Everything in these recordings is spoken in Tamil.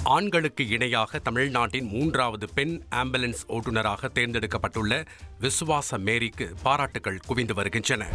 ஆண்களுக்கு இணையாக தமிழ்நாட்டின் 3வது பெண் ஆம்புலன்ஸ் ஓட்டுநராக தேர்ந்தெடுக்கப்பட்டுள்ள விசுவாச மேரிக்கு பாராட்டுகள் குவிந்து வருகின்றன.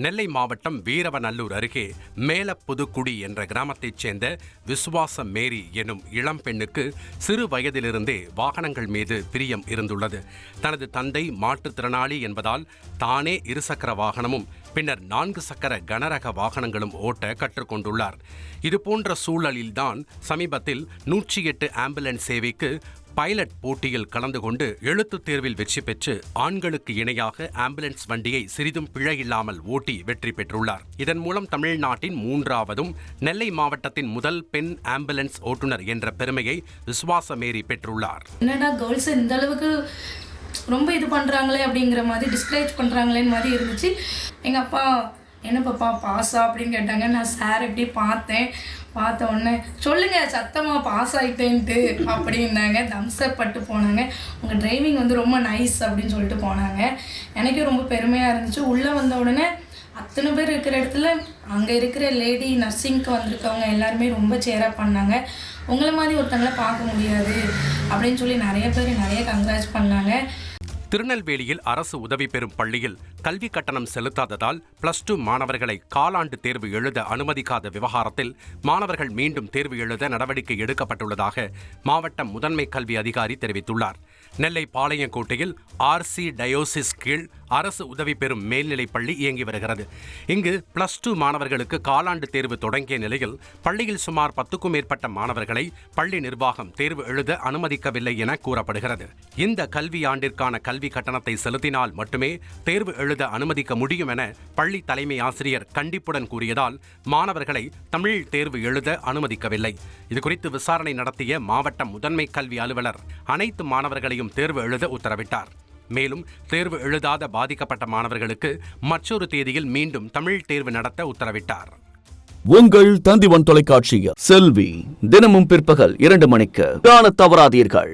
நெல்லை மாவட்டம் வீரவநல்லூர் அருகே மேலப்புதுக்குடி என்ற கிராமத்தைச் சேர்ந்த விசுவாச மேரி எனும் இளம் பெண்ணுக்கு சிறு வயதிலிருந்தே வாகனங்கள் மீது பிரியம் இருந்துள்ளது. தனது தந்தை மாற்றுத்திறனாளி என்பதால் தானே இருசக்கர வாகனமும் பின்னர் 4 சக்கர கனரக வாகனங்களும் ஓட்ட கற்றுக்கொண்டுள்ளார். இதுபோன்ற சூழலில்தான் சமீபத்தில் 108 ஆம்புலன்ஸ் சேவைக்கு பைலட் போட்டியில் கலந்து கொண்டு எழுத்துத் தேர்வில் வெற்றி பெற்று ஆண்களுக்கு இணையாக ஆம்புலன்ஸ் வண்டியை சிறிதும் பிழையில்லாமல் ஓட்டி வெற்றி பெற்றுள்ளார். இதன் மூலம் தமிழ்நாட்டின் 3வதும் நெல்லை மாவட்டத்தின் முதல் பெண் ஆம்புலன்ஸ் ஓட்டுநர் என்ற பெருமையை விசுவாச மேரி பெற்றுள்ளார். என்னடா கேர்ள்ஸ் இந்த அளவுக்கு ரொம்ப இது பண்ணுறாங்களே அப்படிங்கிற மாதிரி டிஸ்கரேஜ் பண்ணுறாங்களேன்னு மாதிரி இருந்துச்சு. எங்கள் அப்பா என்ன பாப்பா பாஸா அப்படின்னு கேட்டாங்க. நான் சார் எப்படி பார்த்த உடனே சொல்லுங்கள் சத்தமாக பாஸ் ஆகிட்டேன்ட்டு அப்படின்னாங்க. தம்ஸ்அப் பட்டு போனாங்க. உங்கள் டிரைவிங் வந்து ரொம்ப நைஸ் அப்படின்னு சொல்லிட்டு போனாங்க. எனக்கே ரொம்ப பெருமையாக இருந்துச்சு. உள்ளே வந்த உடனே அத்தனை பேர் இருக்கிற இடத்துல அங்கே இருக்கிற லேடி நர்சிங்க்கு வந்திருக்கவங்க எல்லாருமே ரொம்ப சேரப் பண்ணாங்க. உங்களை மாதிரி ஒருத்தங்களை பார்க்க முடியாது அப்படின்னு சொல்லி நிறைய பேர் நிறைய கங்க்ராட்ஸ் பண்ணாங்க. திருநெல்வேலியில் அரசு உதவி பெறும் பள்ளியில் கல்வி கட்டணம் செலுத்தாததால் +2 மாணவர்களை காலாண்டு தேர்வு எழுத அனுமதிக்காத விவகாரத்தில் மாணவர்கள் மீண்டும் தேர்வு எழுத நடவடிக்கை எடுக்கப்பட்டுள்ளதாக மாவட்ட முதன்மை கல்வி அதிகாரி தெரிவித்துள்ளார். நெல்லை பாளையங்கோட்டையில் RC டயோசிஸ் கீழ் அரசு உதவி பெறும் மேல்நிலைப் பள்ளி இயங்கி வருகிறது. இங்கு +2 மாணவர்களுக்கு காலாண்டு தேர்வு தொடங்கிய நிலையில் பள்ளியில் சுமார் 10க்கும் மேற்பட்ட மாணவர்களை பள்ளி நிர்வாகம் தேர்வு எழுத அனுமதிக்கவில்லை என கூறப்படுகிறது. இந்த கல்வியாண்டிற்கான கல்வி கட்டணத்தை செலுத்தினால் மட்டுமே தேர்வு எழுத அனுமதிக்க முடியும் என பள்ளி தலைமை ஆசிரியர் கண்டிப்புடன் கூறியதால் மாணவர்களை தமிழ் தேர்வு எழுத அனுமதிக்கவில்லை. இதுகுறித்து விசாரணை நடத்திய மாவட்ட முதன்மை கல்வி அலுவலர் அனைத்து மாணவர்களையும் தேர்வு எழுத உத்தரவிட்டார். மேலும் தேர்வு எழுதாத பாதிக்கப்பட்ட மாணவர்களுக்கு மற்றொரு தேதியில் மீண்டும் தமிழ் தேர்வு நடத்த உத்தரவிட்டார். உங்கள் தந்திவன் தொலைக்காட்சியில் செல்வி தினமும் பிற்பகல் 2 மணிக்கு காணத் தவறாதீர்கள்.